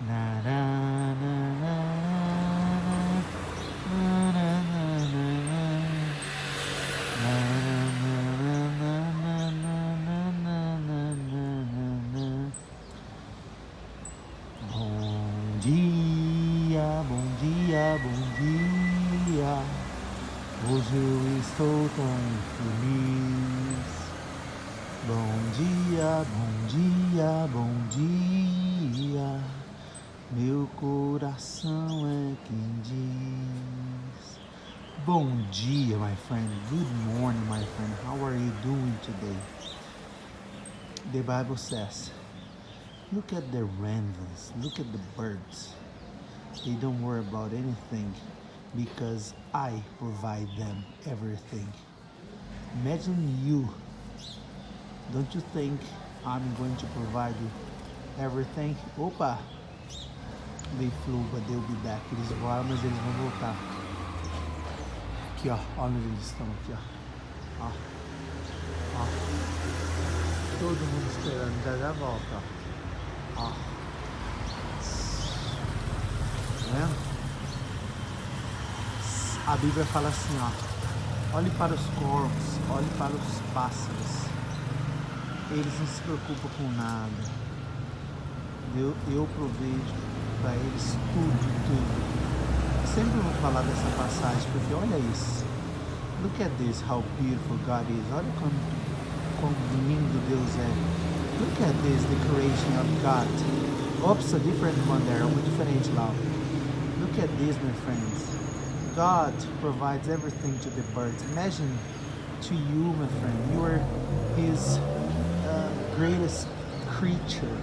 Na, na, na, na, na, na, na, na. Bom dia, bom dia, bom dia. Hoje eu estou tão feliz. Bom dia, bom dia, bom dia. Meu coração é quem diz. Bom dia, my friend. Good morning, my friend. How are you doing today? The Bible says, look at the rainbows, look at the birds. They don't worry about anything because I provide them everything. Imagine you. Don't you think I'm going to provide you everything? Opa! They flew, but they'll be back. Eles voaram, mas eles vão voltar. Aqui, ó. Olha onde eles estão aqui, ó. Ó. Ó. Todo mundo esperando. Já volta, ó. Ó. Tá vendo? A Bíblia fala assim, ó. Olhe para os corvos, olhe para os pássaros. Eles não se preocupam com nada. Eu provejo para eles tudo. Sempre vou falar dessa passagem, porque olha isso. Look at this, how beautiful God is. Olha quão lindo Deus é. Look at this, the creation of God. Oops, a different one there, uma diferente lá. Look at this, my friends. God provides everything to the birds. Imagine to you, my friend, you are His greatest creature.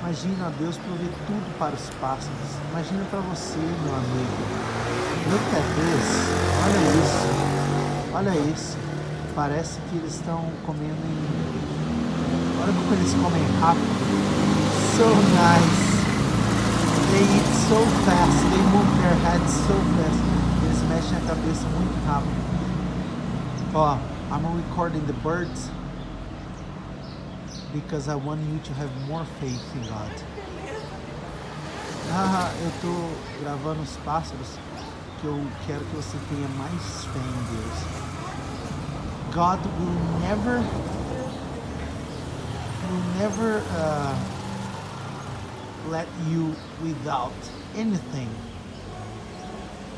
Imagina, Deus provê tudo para os pássaros. Imagina para você, meu amigo. Look at this. Olha isso. Parece que eles estão comendo em... Olha como eles comem rápido. So nice. They eat so fast. They move their heads so fast. Eles mexem a cabeça muito rápido. Ó, I'm recording the birds because I want you to have more faith in God. Eu tô gravando os pássaros que eu quero que você tenha mais fé em Deus. God will never let you without anything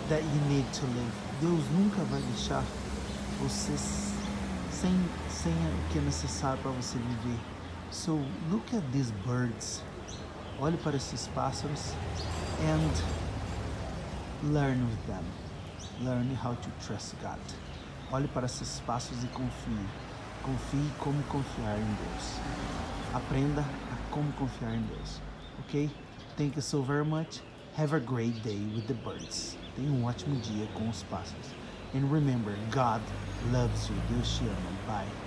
that you need to live. Deus nunca vai deixar você sem o que é necessário para você viver. So look at these birds. Olhe para esses pássaros and learn with them. Learn how to trust God. Olhe para esses pássaros e confie. Confie como confiar em Deus. Aprenda a como confiar em Deus. Ok? Thank you so very much. Have a great day with the birds. Tenha ótimo dia com os pássaros. And remember, God loves you. Deus te ama. Bye.